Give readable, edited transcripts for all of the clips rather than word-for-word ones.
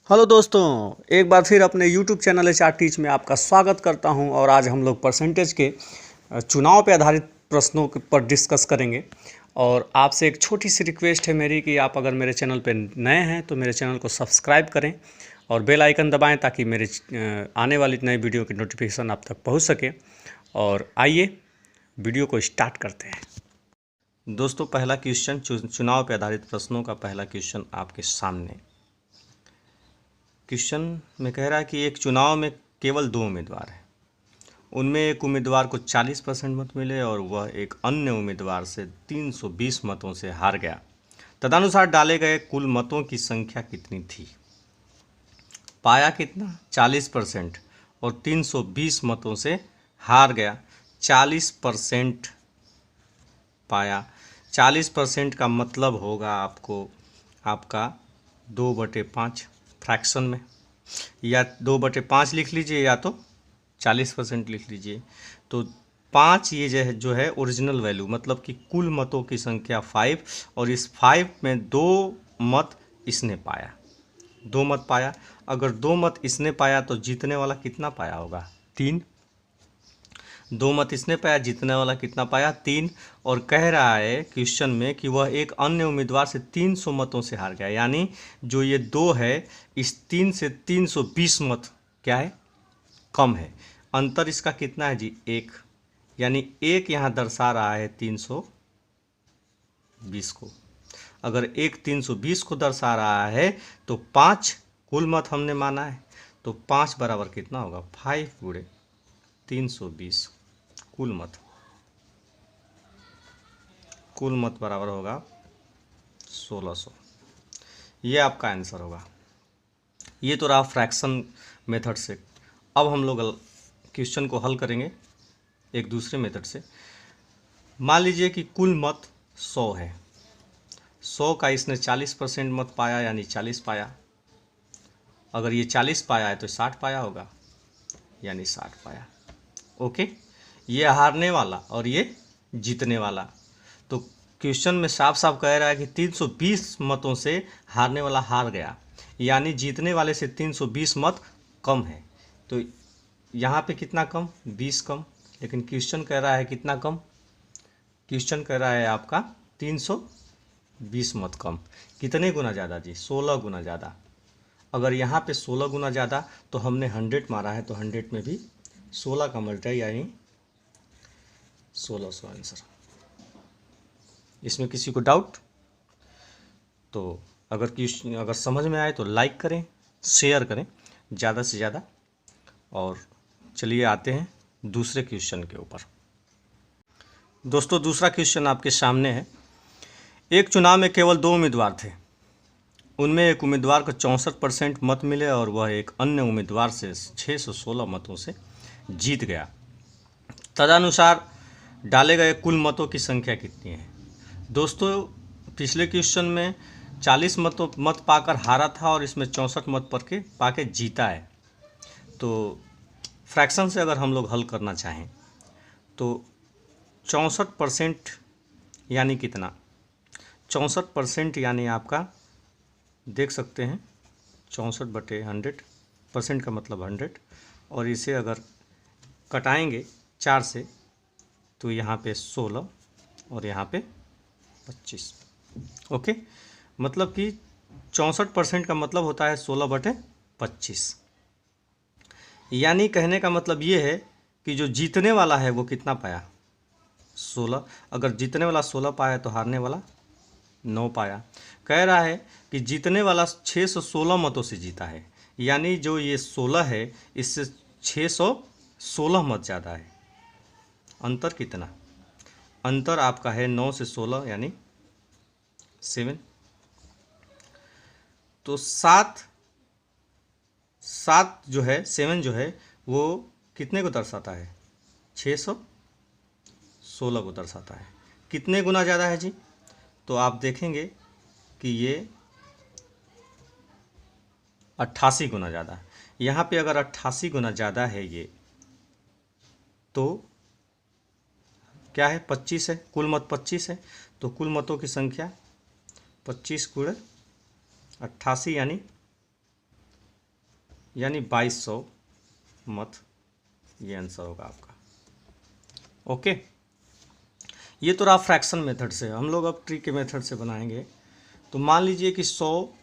Hello दोस्तों, एक बार फिर अपने YouTube चैनल HR टीच में आपका स्वागत करता हूं। और आज हम लोग परसेंटेज के चुनाव पे आधारित प्रश्नों पर डिस्कस करेंगे। और आपसे एक छोटी सी रिक्वेस्ट है मेरी कि आप अगर मेरे चैनल पे नए हैं तो मेरे चैनल को सब्सक्राइब करें और बेल आइकन दबाएं ताकि मेरे आने वाली नई वीडियो की नोटिफिकेशन आप तक पहुँच सके। और आइए वीडियो को स्टार्ट करते हैं। दोस्तों, पहला क्वेश्चन चुनाव पे आधारित प्रश्नों का पहला क्वेश्चन आपके सामने। क्वेश्चन में कह रहा है कि एक चुनाव में केवल 2 उम्मीदवार हैं। उनमें एक उम्मीदवार को 40% मत मिले और वह एक अन्य उम्मीदवार से 320 मतों से हार गया। तदनुसार डाले गए कुल मतों की संख्या कितनी थी? पाया कितना? 40% और 320 मतों से हार गया। 40% पाया। 40% का मतलब होगा आपका 2/5 फ्रैक्शन में, या 2/5 लिख लीजिए या तो 40% लिख लीजिए। तो 5 ये जो है ओरिजिनल वैल्यू, मतलब कि कुल मतों की संख्या 5, और इस 5 में 2 मत इसने पाया, 2 मत पाया। अगर 2 मत इसने पाया तो जीतने वाला कितना पाया होगा? 3। 2 मत इसने पाया, जीतने वाला कितना पाया? 3। और कह रहा है क्वेश्चन में कि वह एक अन्य उम्मीदवार से 300 मतों से हार गया, यानी जो ये 2 है इस 3 से 320 मत क्या है? कम है। अंतर इसका कितना है जी? 1। यानी 1 यहाँ दर्शा रहा है 320 को। अगर 1 320 को दर्शा रहा है तो 5 कुल मत हमने माना है, तो 5 बराबर कितना होगा? 5 गुणे 320 कुल मत बराबर होगा 1600। ये आपका आंसर होगा। ये तो रहा फ्रैक्शन मेथड से। अब हम लोग क्वेश्चन को हल करेंगे एक दूसरे मेथड से। मान लीजिए कि कुल मत 100 है। 100 का इसने 40% मत पाया, यानी 40 पाया। अगर ये 40 पाया है तो 60 पाया होगा, यानी 60 पाया। ओके, ये हारने वाला और ये जीतने वाला। तो क्वेश्चन में साफ साफ कह रहा है कि 320 मतों से हारने वाला हार गया, यानी जीतने वाले से 320 मत कम है। तो यहाँ पे कितना कम? 20 कम। लेकिन क्वेश्चन कह रहा है कितना कम? क्वेश्चन कह रहा है आपका 320 मत कम। कितने गुना ज़्यादा जी? 16 गुना ज़्यादा। अगर यहाँ पे 16 गुना ज़्यादा तो हमने 100 मारा है, तो 100 में भी 16 का मल्टीप्लाई, यानी 1600 आंसर। इसमें किसी को डाउट? तो अगर समझ में आए तो लाइक करें, शेयर करें ज़्यादा से ज़्यादा। और चलिए आते हैं दूसरे क्वेश्चन के ऊपर। दोस्तों, दूसरा क्वेश्चन आपके सामने है। एक चुनाव में केवल 2 उम्मीदवार थे। उनमें एक उम्मीदवार को 64% मत मिले और वह एक अन्य उम्मीदवार से 616 मतों से जीत गया। तदनुसार डाले गए कुल मतों की संख्या कितनी है? दोस्तों, पिछले क्वेश्चन में 40 मत पाकर हारा था और इसमें 64 मत पाके जीता है। तो फ्रैक्शन से अगर हम लोग हल करना चाहें तो 64% यानी कितना? 64% यानी आपका देख सकते हैं 64/100, का मतलब 100। और इसे अगर कटाएंगे 4 से तो यहाँ पे 16 और यहाँ पे 25। ओके, मतलब कि 64% का मतलब होता है 16/25। यानी कहने का मतलब ये है कि जो जीतने वाला है वो कितना पाया? 16। अगर जीतने वाला 16 पाया तो हारने वाला 9 पाया। कह रहा है कि जीतने वाला 616 मतों से जीता है, यानी जो ये 16 है इससे 616 मत ज़्यादा है। अंतर कितना? अंतर आपका है 9 से 16, यानी 7। तो 7 जो है, 7 जो है वो कितने को दर्शाता है? 616 को दर्शाता है। कितने गुना ज़्यादा है जी? तो आप देखेंगे कि ये 88 गुना ज़्यादा है। यहाँ पे अगर 88 गुना ज़्यादा है ये, तो क्या है? 25 है। कुल मत 25 है, तो कुल मतों की संख्या 25 गुणे 88 यानी यानी 2200 मत, ये आंसर होगा आपका। ओके, ये तो रहा फ्रैक्शन मेथड से। हम लोग अब ट्री के मेथड से बनाएंगे। तो मान लीजिए कि 100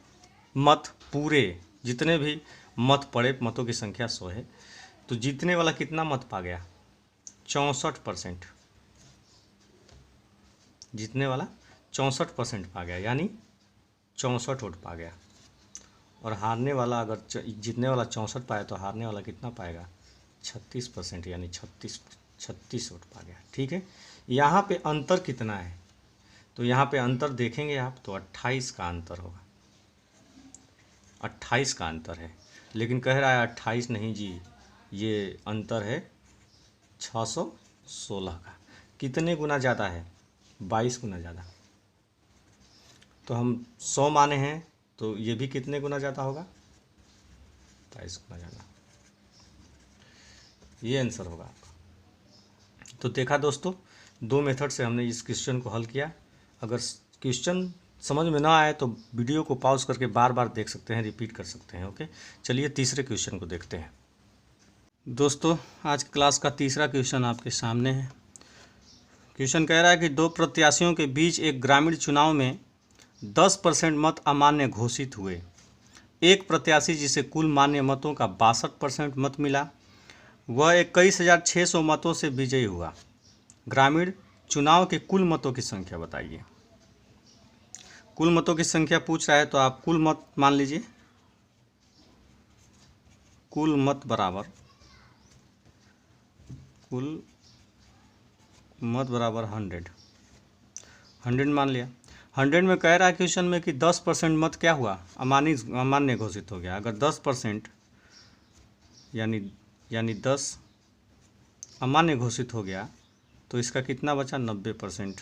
मत पूरे, जितने भी मत पड़े, मतों की संख्या 100 है, तो जीतने वाला कितना मत पा गया? 64%। जीतने वाला 64% पा गया, यानी 64 वोट पा गया। और हारने वाला, अगर जीतने वाला 64 पाया तो हारने वाला कितना पाएगा? 36%, यानी 36 वोट पा गया। ठीक है, यहाँ पे अंतर कितना है? तो यहाँ पे अंतर देखेंगे आप तो 28 का अंतर होगा। 28 का अंतर है, लेकिन कह रहा है 28 नहीं जी, ये अंतर है 616 का। कितने गुना ज़्यादा है? 22 गुना ज़्यादा। तो हम 100 माने हैं, तो ये भी कितने गुना ज़्यादा होगा? 22 गुना ज़्यादा। ये आंसर होगा आपका। तो देखा दोस्तों, दो मेथड से हमने इस क्वेश्चन को हल किया। अगर क्वेश्चन समझ में ना आए तो वीडियो को पॉज करके बार बार देख सकते हैं, रिपीट कर सकते हैं। ओके, चलिए तीसरे क्वेश्चन को देखते हैं। दोस्तों, आज क्लास का तीसरा क्वेश्चन आपके सामने है। क्वेश्चन कह रहा है कि दो प्रत्याशियों के बीच एक ग्रामीण चुनाव में 10% मत अमान्य घोषित हुए। एक प्रत्याशी जिसे कुल मान्य मतों का 62% मत मिला, वह 21,600 मतों से विजयी हुआ। ग्रामीण चुनाव के कुल मतों की संख्या बताइए। कुल मतों की संख्या पूछ रहा है, तो आप कुल मत मान लीजिए। कुल मत बराबर 100 मान लिया। 100 में कह रहा है क्वेश्चन में कि 10% मत क्या हुआ? अमान्य घोषित हो गया। अगर 10% यानी 10 अमान्य घोषित हो गया, तो इसका कितना बचा? 90%,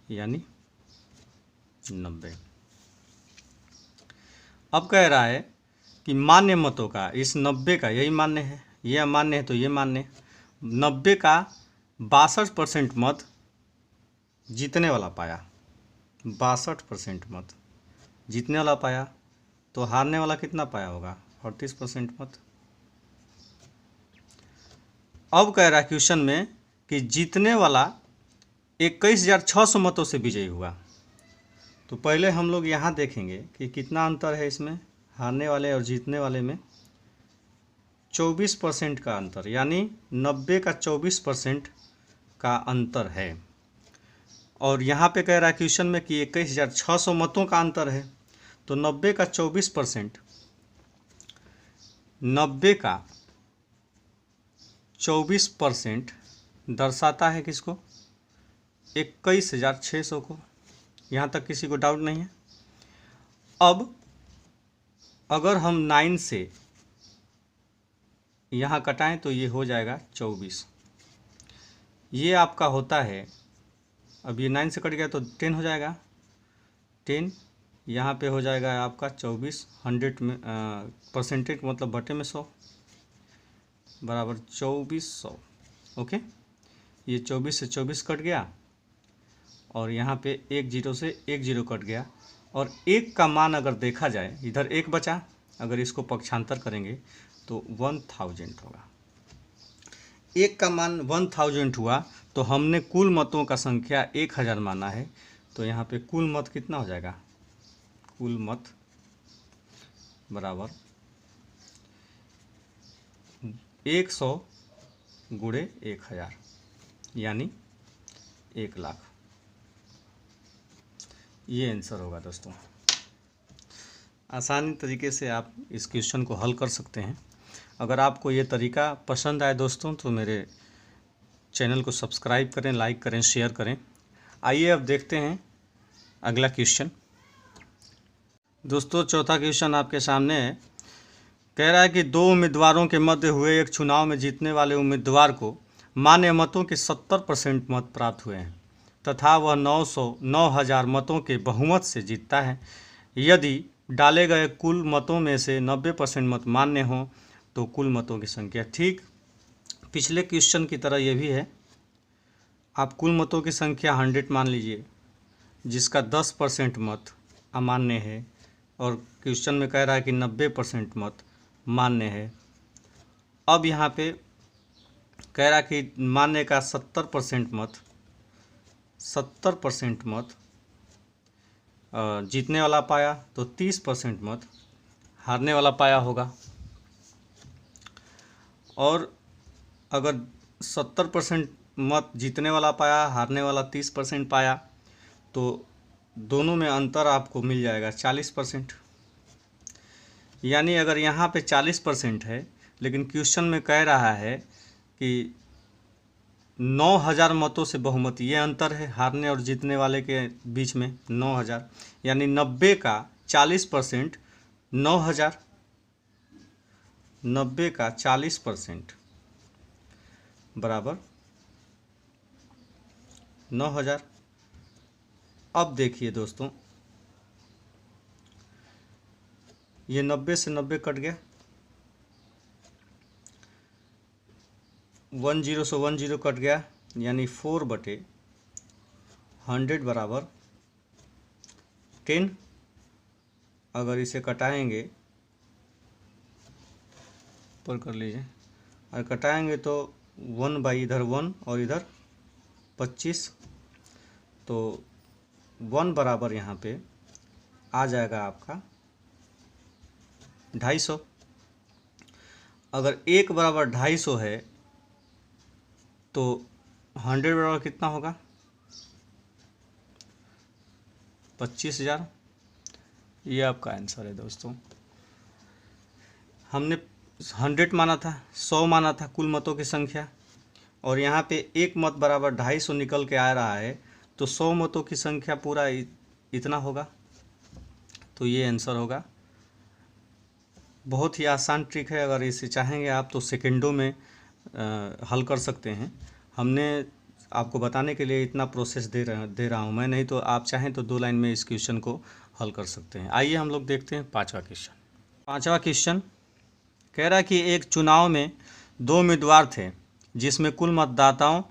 यानी 90। अब कह रहा है कि मान्य मतों का, इस 90 का, यही मान्य है, ये अमान्य है तो ये मान्य। 90 का 62% मत जीतने वाला पाया। 62% मत जीतने वाला पाया, तो हारने वाला कितना पाया होगा? 38% मत। अब कह रहा है क्वेश्चन में कि जीतने वाला 21,600 मतों से विजयी हुआ। तो पहले हम लोग यहाँ देखेंगे कि कितना अंतर है इसमें, हारने वाले और जीतने वाले में। 24% का अंतर, यानी 90 का 24% का अंतर है। और यहाँ पे कह रहा है क्वेश्चन में कि 21,600 मतों का अंतर है। तो 90 का 24%, 90 का 24% दर्शाता है किसको? 21,600 को। यहाँ तक किसी को डाउट नहीं है? अब अगर हम 9 से यहाँ कटाएं तो ये हो जाएगा 24। ये आपका होता है, अब ये 9 से कट गया तो 10 हो जाएगा। 10 यहाँ पे हो जाएगा आपका 24, 100 में परसेंटेज मतलब बटे में 100 बराबर 2400। ओके, ये 24 से 24 कट गया, और यहाँ पे 1 0 से 1 0 कट गया, और 1 का मान अगर देखा जाए, इधर 1 बचा, अगर इसको पक्षांतर करेंगे तो 1000 होगा। 1 का मान 1000 हुआ, तो हमने कुल मतों का संख्या 1000 माना है, तो यहाँ पे कुल मत कितना हो जाएगा? कुल मत बराबर 100 गुणे 1000, यानी 1 लाख। ये आंसर होगा दोस्तों। आसानी तरीके से आप इस क्वेश्चन को हल कर सकते हैं। अगर आपको ये तरीका पसंद आए दोस्तों, तो मेरे चैनल को सब्सक्राइब करें, लाइक करें, शेयर करें। आइए अब देखते हैं अगला क्वेश्चन। दोस्तों, चौथा क्वेश्चन आपके सामने है। कह रहा है कि दो उम्मीदवारों के मध्य हुए एक चुनाव में जीतने वाले उम्मीदवार को मान्य मतों के 70% मत प्राप्त हुए हैं तथा वह 9,000 मतों के बहुमत से जीतता है। यदि डाले गए कुल मतों में से 90% मत मान्य हों तो कुल मतों की संख्या। ठीक पिछले क्वेश्चन की तरह ये भी है। आप कुल मतों की संख्या 100 मान लीजिए, जिसका 10% मत अमान्य है, और क्वेश्चन में कह रहा है कि 90% मत मान्य है। अब यहाँ पे कह रहा कि मान्य का 70% मत जीतने वाला पाया, तो 30% मत हारने वाला पाया होगा। और अगर 70% मत जीतने वाला पाया, हारने वाला 30% पाया, तो दोनों में अंतर आपको मिल जाएगा 40%। यानी अगर यहाँ पे 40% है, लेकिन क्वेश्चन में कह रहा है कि 9000 मतों से बहुमत, ये अंतर है हारने और जीतने वाले के बीच में 9000, यानी 90 का 40% 9000, 90 का 40% बराबर 9000। अब देखिए दोस्तों, ये 90 से 90 कट गया, 10 से 10 कट गया, यानी 4/100 बराबर 10। अगर इसे कटाएंगे, पर कर लीजिए, और कटाएंगे तो 1 इधर 1 और इधर 25, तो 1 बराबर यहाँ पे आ जाएगा आपका 250। अगर 1 बराबर 250 है तो 100 बराबर कितना होगा? 25,000। ये आपका आंसर है दोस्तों। हमने 100 माना था, 100 माना था कुल मतों की संख्या, और यहाँ पे 1 मत बराबर 250 निकल के आ रहा है, तो 100 मतों की संख्या पूरा इतना होगा, तो ये आंसर होगा। बहुत ही आसान ट्रिक है, अगर इसे चाहेंगे आप तो सेकंडों में हल कर सकते हैं। हमने आपको बताने के लिए इतना प्रोसेस दे रहा हूँ मैं, नहीं तो आप चाहें तो 2 लाइन में इस क्वेश्चन को हल कर सकते हैं। आइए हम लोग देखते हैं 5वां क्वेश्चन। 5वां क्वेश्चन कह रहा है कि एक चुनाव में 2 उम्मीदवार थे, जिसमें कुल मतदाताओं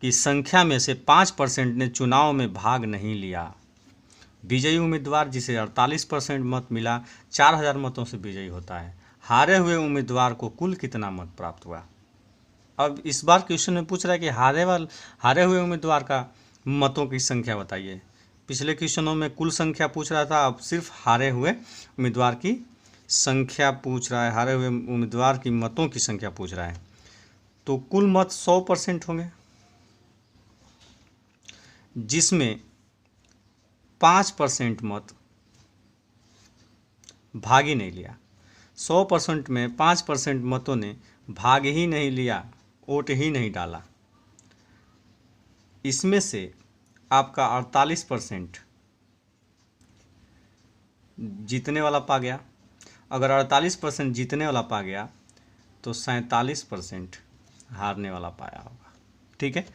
की संख्या में से 5% ने चुनाव में भाग नहीं लिया। विजयी उम्मीदवार, जिसे 48% मत मिला, 4000 मतों से विजयी होता है। हारे हुए उम्मीदवार को कुल कितना मत प्राप्त हुआ? अब इस बार क्वेश्चन में पूछ रहा है कि हारे हुए उम्मीदवार का मतों की संख्या बताइए। पिछले क्वेश्चनों में कुल संख्या पूछ रहा था, अब सिर्फ हारे हुए उम्मीदवार की संख्या पूछ रहा है, हारे हुए उम्मीदवार की मतों की संख्या पूछ रहा है। तो कुल मत 100% होंगे, जिसमें 5% मत भाग ही नहीं लिया। 100% में 5% मतों ने भाग ही नहीं लिया, वोट ही नहीं डाला। इसमें से आपका 48% जीतने वाला पा गया। अगर 48% जीतने वाला पा गया तो 47% हारने वाला पाया होगा। ठीक है,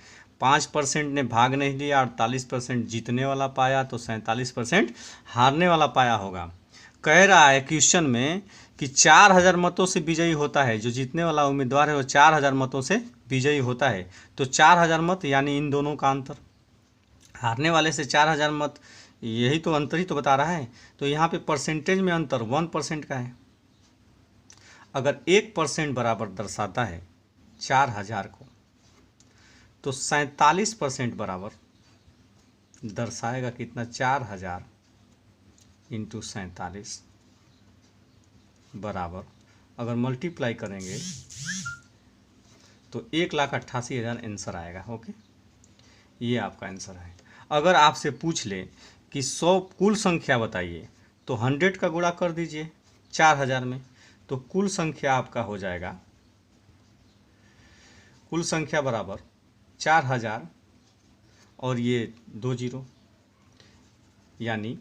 5% ने भाग नहीं लिया, 48% जीतने वाला पाया, तो 47% हारने वाला पाया होगा। कह रहा है क्वेश्चन में कि 4000 मतों से विजयी होता है, जो जीतने वाला उम्मीदवार है वो 4000 मतों से विजयी होता है। तो 4000 मत यानी इन दोनों का अंतर, हारने वाले से 4000 मत, यही तो अंतर ही तो बता रहा है। तो यहाँ पे परसेंटेज में अंतर 1% का है। अगर 1% बराबर दर्शाता है 4000 को, तो 47% बराबर दर्शाएगा कितना? 4000 इंटू 47 बराबर, अगर मल्टीप्लाई करेंगे तो 1,88,000 आंसर आएगा। ओके, ये आपका आंसर है। अगर आपसे पूछ ले कि 100 कुल संख्या बताइए, तो 100 का गुणा कर दीजिए 4000 में, तो कुल संख्या आपका हो जाएगा, कुल संख्या बराबर 4000 और ये 2 जीरो, यानी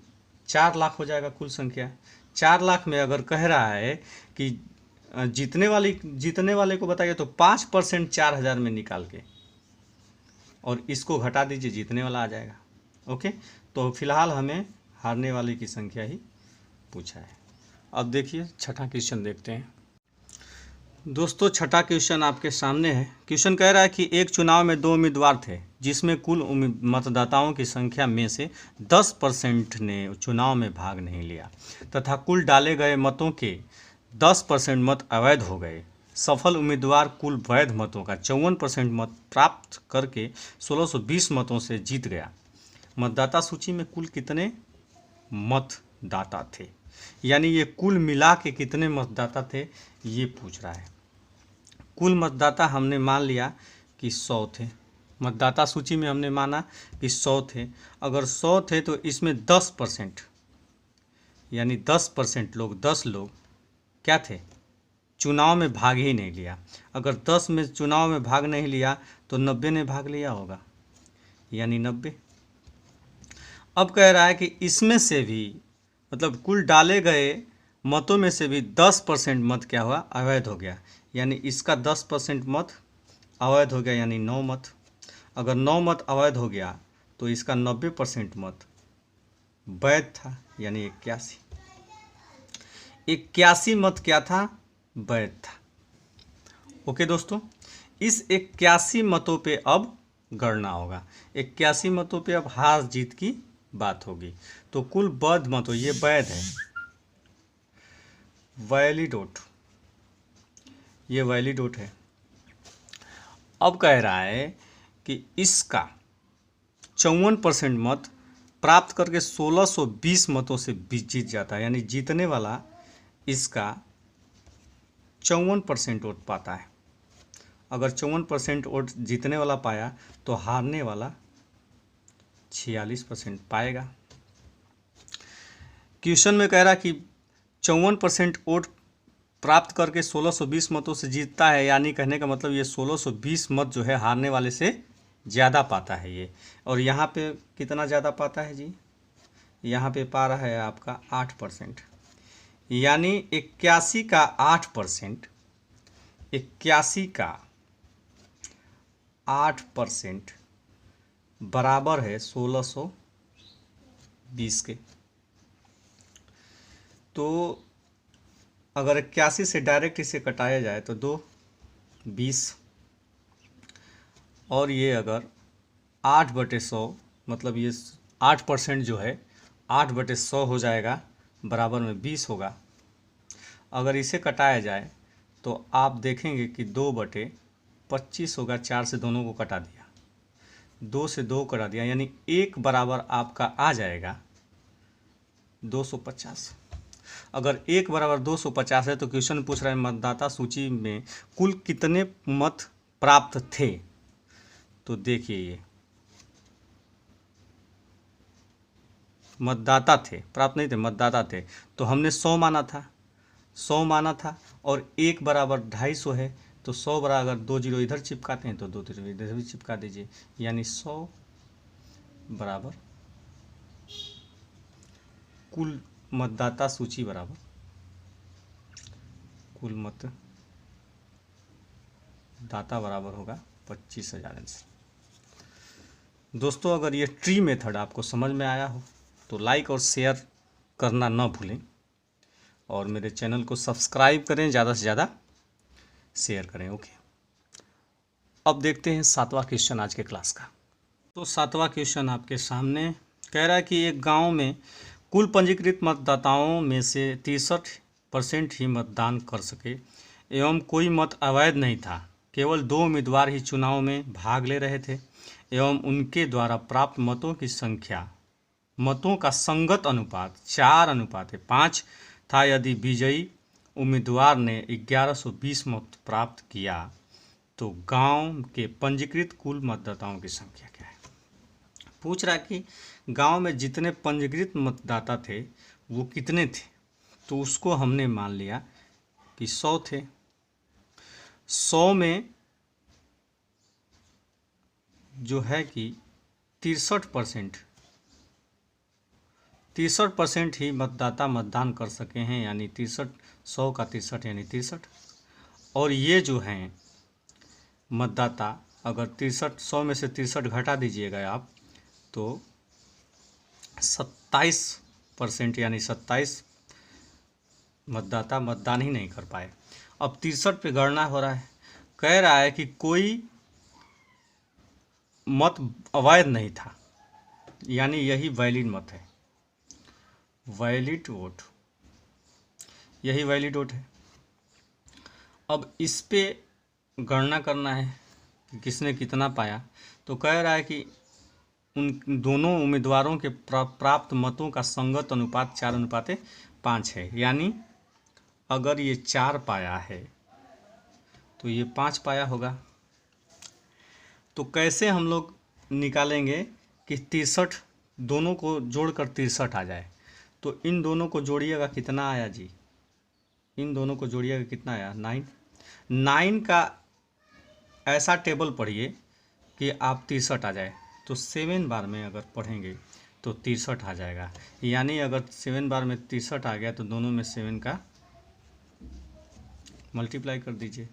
4 लाख हो जाएगा कुल संख्या। 4 लाख में अगर कह रहा है कि जीतने वाले को बताइए, तो 5% 4000 में निकाल के और इसको घटा दीजिए, जीतने वाला आ जाएगा। ओके, तो फिलहाल हमें हारने वाले की संख्या ही पूछा है। अब देखिए 6वां क्वेश्चन देखते हैं। दोस्तों 6वां क्वेश्चन आपके सामने है। क्वेश्चन कह रहा है कि एक चुनाव में 2 उम्मीदवार थे, जिसमें कुल मतदाताओं की संख्या में से 10% ने चुनाव में भाग नहीं लिया, तथा कुल डाले गए मतों के 10% मत अवैध हो गए। सफल उम्मीदवार कुल वैध मतों का 54% मत प्राप्त करके 1620 मतों से जीत गया। मतदाता सूची में कुल कितने मतदाता थे, यानी ये कुल मिला के कितने मतदाता थे ये पूछ रहा है। कुल मतदाता हमने मान लिया कि 100 थे, मतदाता सूची में हमने माना कि 100 थे। अगर 100 थे तो इसमें 10% यानी 10% लोग, 10 लोग क्या थे, चुनाव में भाग ही नहीं लिया। अगर 10 में चुनाव में भाग नहीं लिया तो 90 ने भाग लिया होगा, यानी 90। अब कह रहा है कि इसमें से भी, मतलब कुल डाले गए मतों में से भी 10% मत क्या हुआ, अवैध हो गया, यानी इसका 10% मत अवैध हो गया, यानी 9 मत। अगर 9 मत अवैध हो गया तो इसका 90% मत वैध था, यानी 81। 81 मत क्या था, वैध था। ओके दोस्तों, इस 81 मतों पे अब गणना होगा। 81 मतों पे अब हार जीत की बात होगी। तो कुल वैध मतों, ये वैध है, वैलिड वोट, ये वैलिड वोट है। अब कह रहा है कि इसका 54% मत प्राप्त करके 1620 मतों से जीत जाता है, यानी जीतने वाला इसका 54% वोट पाता है। अगर 54% वोट जीतने वाला पाया तो हारने वाला 46% पाएगा। क्वेश्चन में कह रहा कि 54% वोट प्राप्त करके 1620 मतों से जीतता है, यानी कहने का मतलब ये 1620 मत जो है हारने वाले से ज़्यादा पाता है ये। और यहाँ पे कितना ज़्यादा पाता है जी, यहाँ पे पा रहा है आपका 8%, यानी 81 का 8%, 81 का 8% बराबर है 1620 के। तो अगर 81 से डायरेक्ट इसे कटाया जाए तो 2 20, और ये अगर 8/100, मतलब ये 8% जो है 8/100 हो जाएगा, बराबर में 20 होगा। अगर इसे कटाया जाए तो आप देखेंगे कि 2/25 होगा। 4 से दोनों को कटा दिया, 2 से 2 कटा दिया, यानी 1 बराबर आपका आ जाएगा 250। अगर 1 बराबर 250 है तो क्वेश्चन पूछ रहा है मतदाता सूची में कुल कितने मत प्राप्त थे। तो देखिए, ये मतदाता थे, प्राप्त नहीं थे, मतदाता थे। तो हमने 100 माना था, 100 माना था, और 1 बराबर 250 है, तो 100 बराबर, अगर 2 जीरो इधर चिपकाते हैं तो 2 जीरो इधर भी चिपका दीजिए, यानी 100 बराबर कुल मतदाता सूची बराबर कुल मतदाता बराबर होगा 25,000 आंसर। दोस्तों, अगर ये ट्री मेथड आपको समझ में आया हो तो लाइक और शेयर करना ना भूलें, और मेरे चैनल को सब्सक्राइब करें, ज़्यादा से ज़्यादा शेयर करें। ओके, अब देखते हैं 7वां क्वेश्चन आज के क्लास का। तो 7वां क्वेश्चन आपके सामने कह रहा है कि एक गांव में कुल पंजीकृत मतदाताओं में से 63% ही मतदान कर सके एवं कोई मत अवैध नहीं था। केवल 2 उम्मीदवार ही चुनाव में भाग ले रहे थे एवं उनके द्वारा प्राप्त मतों का संगत अनुपात 4:5 था। यदि विजयी उम्मीदवार ने 1120 मत प्राप्त किया तो गांव के पंजीकृत कुल मतदाताओं की संख्या क्या है। पूछ रहा कि गांव में जितने पंजीकृत मतदाता थे वो कितने थे। तो उसको हमने मान लिया कि 100 थे। 100 में जो है कि 63% ही मतदाता मतदान कर सके हैं, यानी 63, 100 का 63 यानी 63। और ये जो हैं मतदाता, अगर 63, 100 में से 63 घटा दीजिएगा आप तो 27% यानी 27 मतदाता मतदान ही नहीं कर पाए। अब 63 पे गणना हो रहा है, कह रहा है कि कोई मत अवैध नहीं था, यानी यही वैलिड मत है, वैलिड वोट, यही वैलिड वोट है। अब इस पे गणना करना है कि किसने कितना पाया। तो कह रहा है कि उन दोनों उम्मीदवारों के प्राप्त मतों का संगत अनुपात 4:5 है। यानी अगर ये 4 पाया है तो ये 5 पाया होगा। तो कैसे हम लोग निकालेंगे कि 63 दोनों को जोड़कर 63 आ जाए। तो इन दोनों को जोड़िएगा, कितना आया जी, इन दोनों को जोड़िएगा कितना आया, 9 का ऐसा टेबल पढ़िए कि आप 63 आ जाए। तो 7 बार में अगर पढ़ेंगे तो 63 आ जाएगा। यानी अगर 7 बार में 63 आ गया तो दोनों में 7 का मल्टीप्लाई कर दीजिए।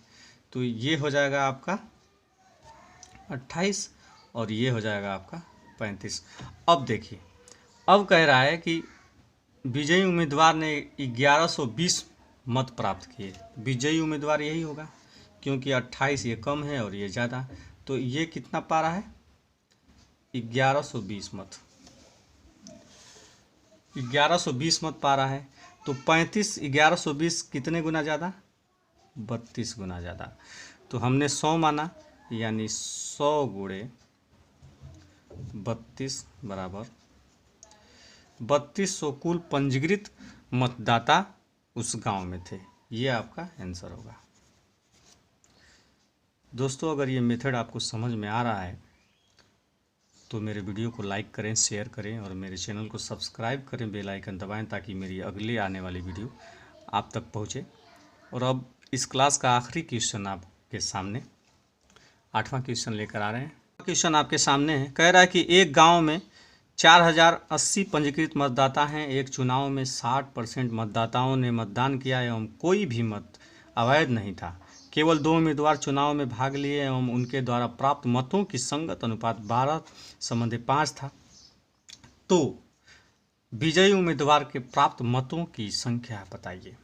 तो ये हो जाएगा आपका 28 और ये हो जाएगा आपका 35। अब देखिए, अब कह रहा है कि विजयी उम्मीदवार ने 1120 मत प्राप्त किए। विजयी उम्मीदवार यही होगा क्योंकि 28 ये कम है और ये ज़्यादा। तो ये कितना पा रहा है, 1120 मत, 1120 मत पा रहा है। तो 35 1120 कितने गुना ज़्यादा, 32 गुना ज़्यादा। तो हमने 100 माना, यानी 100 गुणे 32 बराबर 3200 कुल पंजीकृत मतदाता उस गांव में थे। ये आपका आंसर होगा। दोस्तों, अगर ये मेथड आपको समझ में आ रहा है तो मेरे वीडियो को लाइक करें, शेयर करें और मेरे चैनल को सब्सक्राइब करें, बेल आइकन दबाएं ताकि मेरी अगले आने वाली वीडियो आप तक पहुंचे। और अब इस क्लास का आखिरी क्वेश्चन आपके सामने 8वां क्वेश्चन लेकर आ रहे हैं। क्वेश्चन आपके सामने है, कह रहा है कि एक गांव में 4080 पंजीकृत मतदाता हैं। एक चुनाव में 60% मतदाताओं ने मतदान किया एवं कोई भी मत अवैध नहीं था। केवल 2 उम्मीदवार चुनाव में भाग लिए एवं उनके द्वारा प्राप्त मतों की संगत अनुपात 12:5 था। तो विजयी उम्मीदवार के प्राप्त मतों की संख्या बताइए।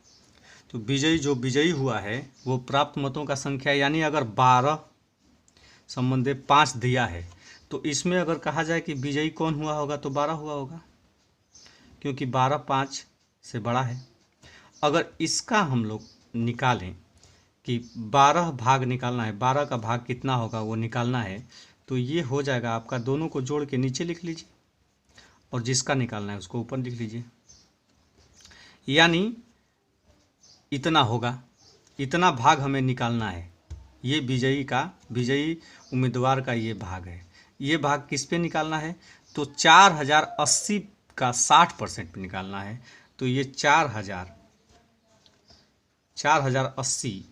तो विजयी हुआ है वो प्राप्त मतों का संख्या, यानी अगर 12/5 दिया है तो इसमें अगर कहा जाए कि विजयी कौन हुआ होगा तो 12 हुआ होगा, क्योंकि 12 5 से बड़ा है। अगर इसका हम लोग निकालें कि 12 भाग निकालना है, 12 का भाग कितना होगा वो निकालना है, तो ये हो जाएगा आपका, दोनों को जोड़ के नीचे लिख लीजिए और जिसका निकालना है उसको ऊपर लिख लीजिए। यानी इतना होगा, इतना भाग हमें निकालना है। ये विजयी उम्मीदवार का ये भाग है। ये भाग किस पे निकालना है, तो 4080 का 60% पे निकालना है। तो ये 4080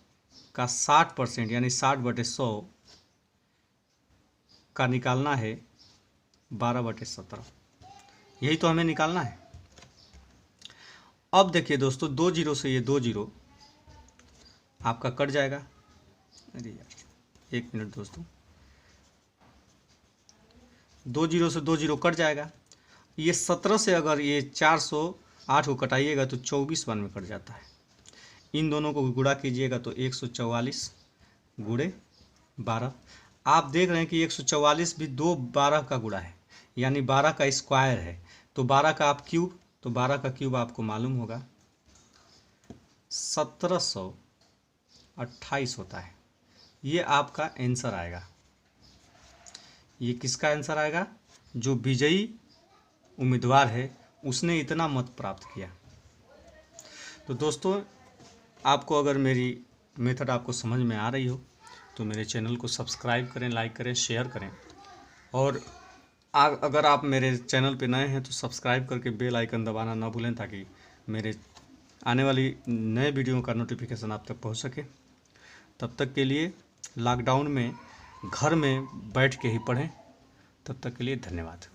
का 60% यानी 60/100 का निकालना है 12/17। यही तो हमें निकालना है। अब देखिए दोस्तों, 2 जीरो से ये 2 जीरो आपका कट जाएगा। अरे यार, 1 मिनट दोस्तों, 2 जीरो से 2 जीरो कट जाएगा। ये 17 से अगर ये 408 को कटाइएगा तो 24 बार में कट जाता है। इन दोनों को गुणा कीजिएगा तो 144 गुणे 12। आप देख रहे हैं कि 144 भी 2 12 का गुणा है, यानी 12 का स्क्वायर है। तो 12 का आप क्यूब, तो 12 का क्यूब आपको मालूम होगा 1728 होता है। ये आपका आंसर आएगा। ये किसका आंसर आएगा, जो विजयी उम्मीदवार है उसने इतना मत प्राप्त किया। तो दोस्तों, आपको अगर मेरी मेथड आपको समझ में आ रही हो तो मेरे चैनल को सब्सक्राइब करें, लाइक करें, शेयर करें। और अगर आप मेरे चैनल पे नए हैं तो सब्सक्राइब करके बेल आइकन दबाना ना भूलें ताकि मेरे आने वाली नए वीडियो का नोटिफिकेशन आप तक पहुंच सके। तब तक के लिए लॉकडाउन में घर में बैठ के ही पढ़ें। तब तक के लिए धन्यवाद।